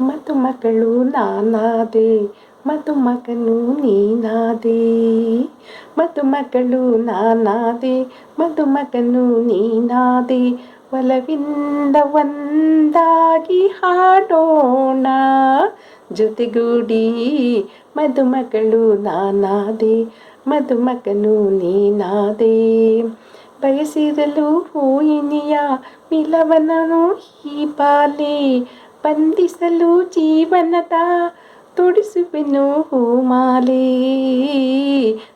ಮದುಮಗಳು ನಾನಾದೆ, ಮದುಮಗನು ನೀನಾದೆ. ಮದುಮಗಳು ನಾನಾದೆ, ಮದುಮಗನು ನೀನಾದೆ. ಒಲವಿಂದ ಒಂದಾಗಿ ಹಾಡೋಣ ಜೊತೆಗೂಡಿ. ಮದುಮಗಳು ನಾನಾದೆ, ಮದುಮಗನು ನೀನಾದೆ. ಬಯಸಿರಲು ಹೂಯಿನಿಯ ಮಿಲವನನು ಈ ಬಾಲೆ, ಬಂಧಿಸಲು ಜೀವನದ ತೊಡಿಸುವೆನು ಹೂಮಾಲೆ.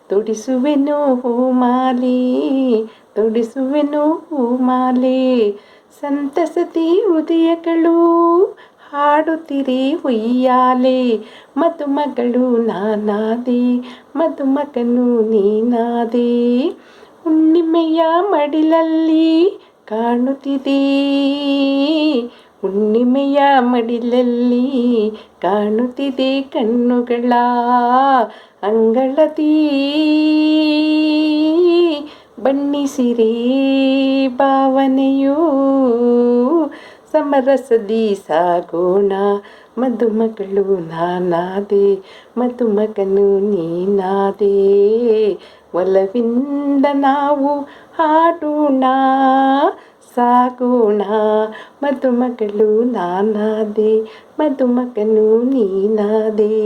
ತೊಡಿಸುವೆನು ಹೂಮಾಲೆ, ತೊಡಿಸುವೆನು ಹೂಮಾಲೆ. ಸಂತಸದಿ ಹೃದಯಗಳು ಹಾಡುತ್ತಿರೆ ಉಯ್ಯಾಲೆ. ಮದುಮಗಳು ನಾನಾದೆ, ಮದುಮಗನು ನೀನಾದೆ. ಹುಣ್ಣಿಮೆಯ ಮಡಿಲಲ್ಲಿ ಕಾಣುತ್ತಿದೆ, ಹುಣ್ಣಿಮೆಯ ಮಡಿಲಲ್ಲಿ ಕಾಣುತ್ತಿದೆ ಕಣ್ಣುಗಳ ಅಂಗಳದಿ. ಬಣ್ಣಿಸಿರೇ ಭಾವನೆಯು ಸಮರಸದಿ ಸಾಗೋಣ. ಮದುಮಗಳು ನಾನಾದೆ, ಮದುಮಗನು ನೀನಾದೆ. ಒಲವಿಂದ ನಾವು ಹಾಡೋಣ ಸಾಗೋಣ. ಮದುಮಗಳು ನಾನಾದೆ, ಮದುಮಗನು ನೀನಾದೆ.